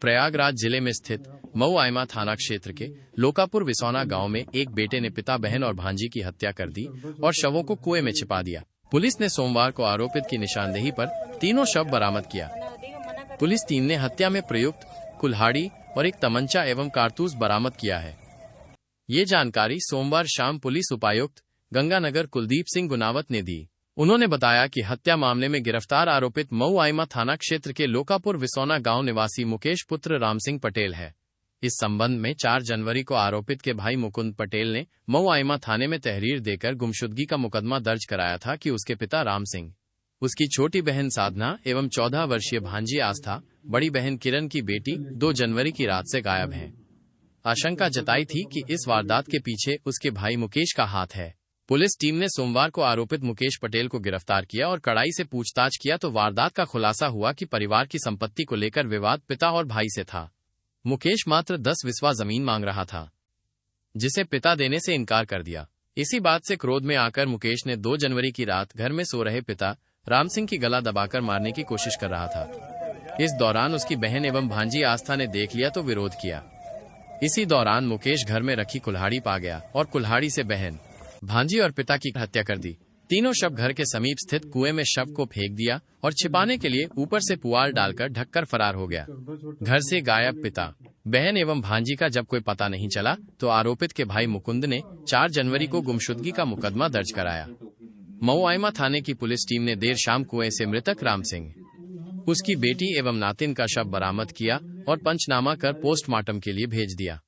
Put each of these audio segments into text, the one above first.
प्रयागराज जिले में स्थित मऊ आइमा थाना क्षेत्र के लोकापुर विसौना गांव में एक बेटे ने पिता, बहन और भांजी की हत्या कर दी और शवों को कुएं में छिपा दिया। पुलिस ने सोमवार को आरोपित की निशानदेही पर तीनों शव बरामद किया। पुलिस टीम ने हत्या में प्रयुक्त कुल्हाड़ी और एक तमंचा एवं कारतूस बरामद किया है। ये जानकारी सोमवार शाम पुलिस उपायुक्त गंगानगर कुलदीप सिंह गुनावत ने दी। उन्होंने बताया कि हत्या मामले में गिरफ्तार आरोपित मऊ आइमा थाना क्षेत्र के लोकापुर विसौना गांव निवासी मुकेश पुत्र राम सिंह पटेल है। इस संबंध में 4 जनवरी को आरोपित के भाई मुकुंद पटेल ने मऊ आइमा थाने में तहरीर देकर गुमशुदगी का मुकदमा दर्ज कराया था कि उसके पिता राम सिंह, उसकी छोटी बहन साधना एवं 14 वर्षीय भांजी आस्था, बड़ी बहन किरण की बेटी 2 जनवरी की रात से गायब हैं। आशंका जताई थी कि इस वारदात के पीछे उसके भाई मुकेश का हाथ है। पुलिस टीम ने सोमवार को आरोपित मुकेश पटेल को गिरफ्तार किया और कड़ाई से पूछताछ किया तो वारदात का खुलासा हुआ कि परिवार की संपत्ति को लेकर विवाद पिता और भाई से था। मुकेश मात्र 10 विस्वा जमीन मांग रहा था, जिसे पिता देने से इनकार कर दिया। इसी बात से क्रोध में आकर मुकेश ने 2 जनवरी की रात घर में सो रहे पिता राम सिंह की गला दबाकर मारने की कोशिश कर रहा था। इस दौरान उसकी बहन एवं भांजी आस्था ने देख लिया तो विरोध किया। इसी दौरान मुकेश घर में रखी कुल्हाड़ी पा गया और कुल्हाड़ी से बहन, भांजी और पिता की हत्या कर दी। तीनों शव घर के समीप स्थित कुएं में शव को फेंक दिया और छिपाने के लिए ऊपर से पुआल डालकर ढककर फरार हो गया। घर से गायब पिता, बहन एवं भांजी का जब कोई पता नहीं चला तो आरोपित के भाई मुकुंद ने 4 जनवरी को गुमशुदगी का मुकदमा दर्ज कराया। मऊ आइमा थाने की पुलिस टीम ने देर शाम कुएं से मृतक राम सिंह, उसकी बेटी एवं नातिन का शव बरामद किया और पंचनामा कर पोस्टमार्टम के लिए भेज दिया।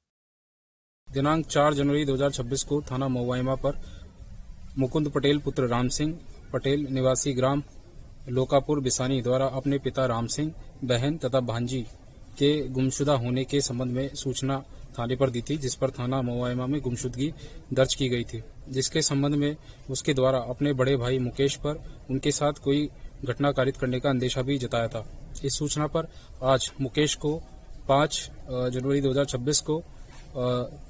दिनांक 4 जनवरी 2026 को थाना मऊ आइमा पर मुकुंद पटेल पुत्र राम सिंह पटेल निवासी ग्राम लोकापुर बिसानी द्वारा अपने पिता राम सिंह, बहन तथा भांजी के गुमशुदा होने के संबंध में सूचना थाने पर दी थी, जिस पर थाना मऊ आइमा में गुमशुदगी दर्ज की गई थी, जिसके संबंध में उसके द्वारा अपने बड़े भाई मुकेश पर उनके साथ कोई घटना कारित करने का अंदेशा भी जताया था। इस सूचना पर आज मुकेश को 5 जनवरी 2026 को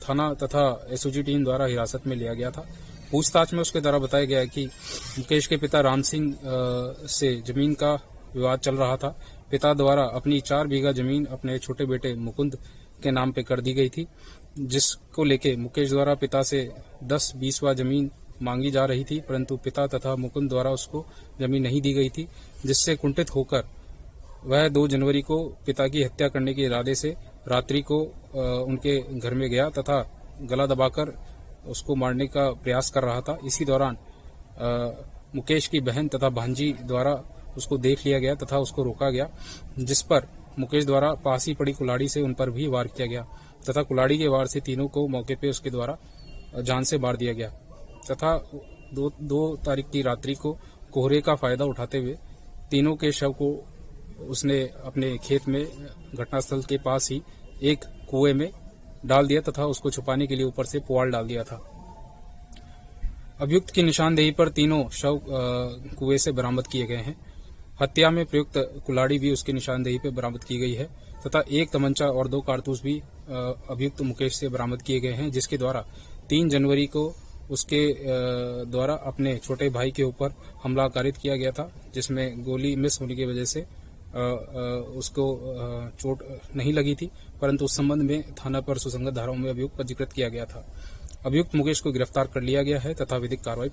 थाना तथा एसओजी टीम द्वारा हिरासत में लिया गया था। पूछताछ में उसके द्वारा बताया गया कि मुकेश के पिता राम सिंह से जमीन का विवाद चल रहा था। पिता द्वारा अपनी 4 बीघा जमीन अपने छोटे बेटे मुकुंद के नाम पे कर दी गई थी, जिसको लेके मुकेश द्वारा पिता से 10-20वां जमीन मांगी जा रही थी, परंतु पिता तथा मुकुंद द्वारा उसको जमीन नहीं दी गई थी, जिससे कुंठित होकर वह 2 जनवरी को पिता की हत्या करने के इरादे से रात्रि को उनके घर में गया तथा गला दबाकर उसको मारने का प्रयास कर रहा था। इसी दौरान मुकेश की बहन तथा भांजी द्वारा उसको देख लिया गया तथा उसको रोका गया, जिस पर मुकेश द्वारा पास ही पड़ी कुल्हाड़ी से उन पर भी वार किया गया तथा कुल्हाड़ी के वार से तीनों को मौके पे उसके द्वारा जान से मार दिया गया तथा 2 तारीख की रात्रि को कोहरे का फायदा उठाते हुए तीनों के शव को उसने अपने खेत में घटनास्थल के पास ही एक कुएं में डाल दिया तथा उसको छुपाने के लिए ऊपर से पुआल डाल दिया था। अभियुक्त की निशानदेही पर तीनों शव कुएं से बरामद किए गए हैं। हत्या में प्रयुक्त कुल्हाड़ी भी उसकी निशानदेही पर बरामद की गई है तथा एक तमंचा और 2 कारतूस भी अभियुक्त मुकेश से बरामद किए गए हैं, जिसके द्वारा 3 जनवरी को उसके द्वारा अपने छोटे भाई के ऊपर हमला कारित किया गया था, जिसमें गोली मिस होने की वजह से उसको चोट नहीं लगी थी, परंतु उस संबंध में थाना पर सुसंगत धाराओं में अभियुक्त पंजीकृत किया गया था। अभियुक्त मुकेश को गिरफ्तार कर लिया गया है तथा विधिक कार्रवाई